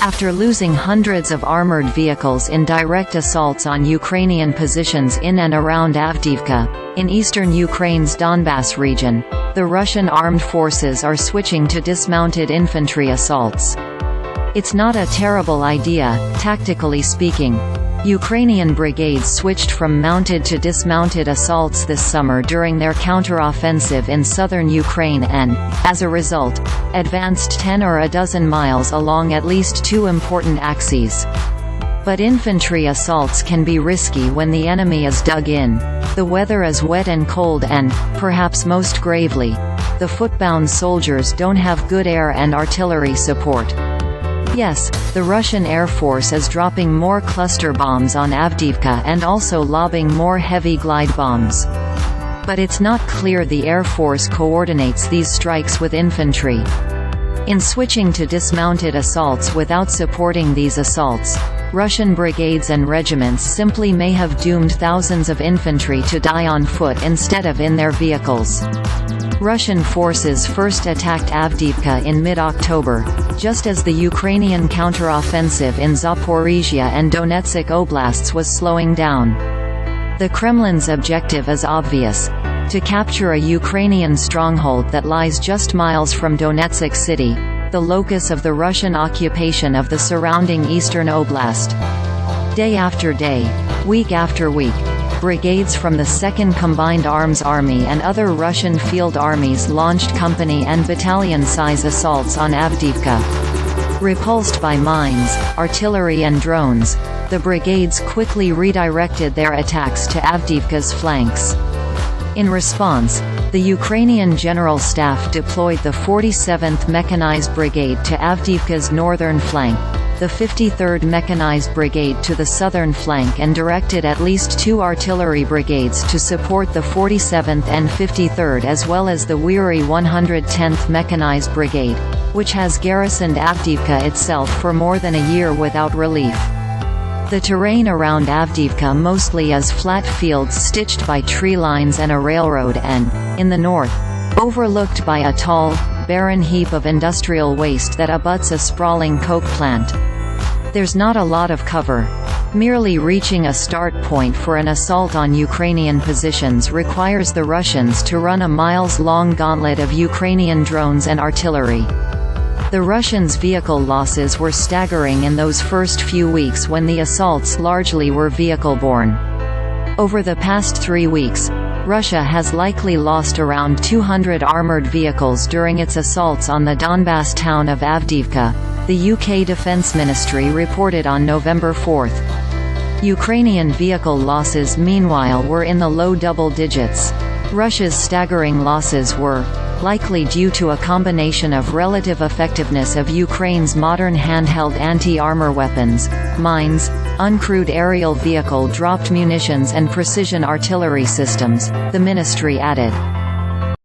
After losing hundreds of armored vehicles in direct assaults on Ukrainian positions in and around Avdiivka, in eastern Ukraine's Donbas region, the Russian armed forces are switching to dismounted infantry assaults. It's not a terrible idea, tactically speaking. Ukrainian brigades switched from mounted to dismounted assaults this summer during their counteroffensive in southern Ukraine and, as a result, advanced 10 or a dozen miles along at least two important axes. But infantry assaults can be risky when the enemy is dug in. The weather is wet and cold and, perhaps most gravely, the footbound soldiers don't have good air and artillery support. Yes, the Russian Air Force is dropping more cluster bombs on Avdiivka and also lobbing more heavy glide bombs. But it's not clear the Air Force coordinates these strikes with infantry. In switching to dismounted assaults without supporting these assaults, Russian brigades and regiments simply may have doomed thousands of infantry to die on foot instead of in their vehicles. Russian forces first attacked Avdiivka in mid-October, just as the Ukrainian counteroffensive in Zaporizhia and Donetsk Oblasts was slowing down. The Kremlin's objective is obvious: to capture a Ukrainian stronghold that lies just miles from Donetsk city, the locus of the Russian occupation of the surrounding eastern oblast. Day after day, week after week, brigades from the 2nd Combined Arms Army and other Russian field armies launched company and battalion-size assaults on Avdiivka. Repulsed by mines, artillery and drones, the brigades quickly redirected their attacks to Avdiivka's flanks. In response, the Ukrainian General Staff deployed the 47th Mechanized Brigade to Avdiivka's northern flank, the 53rd Mechanized Brigade to the southern flank, and directed at least 2 artillery brigades to support the 47th and 53rd, as well as the weary 110th Mechanized Brigade, which has garrisoned Avdiivka itself for more than a year without relief. The terrain around Avdiivka mostly is flat fields stitched by tree lines and a railroad and, in the north, overlooked by a tall, barren heap of industrial waste that abuts a sprawling coke plant. There's not a lot of cover. Merely reaching a start point for an assault on Ukrainian positions requires the Russians to run a miles-long gauntlet of Ukrainian drones and artillery. The Russians' vehicle losses were staggering in those first few weeks when the assaults largely were vehicle-borne. Over the past 3 weeks, Russia has likely lost around 200 armored vehicles during its assaults on the Donbas town of Avdiivka, the UK Defence Ministry reported on November 4. Ukrainian vehicle losses meanwhile were in the low double digits. Russia's staggering losses were likely due to a combination of relative effectiveness of Ukraine's modern handheld anti-armor weapons, mines, uncrewed aerial vehicle dropped munitions and precision artillery systems, the ministry added.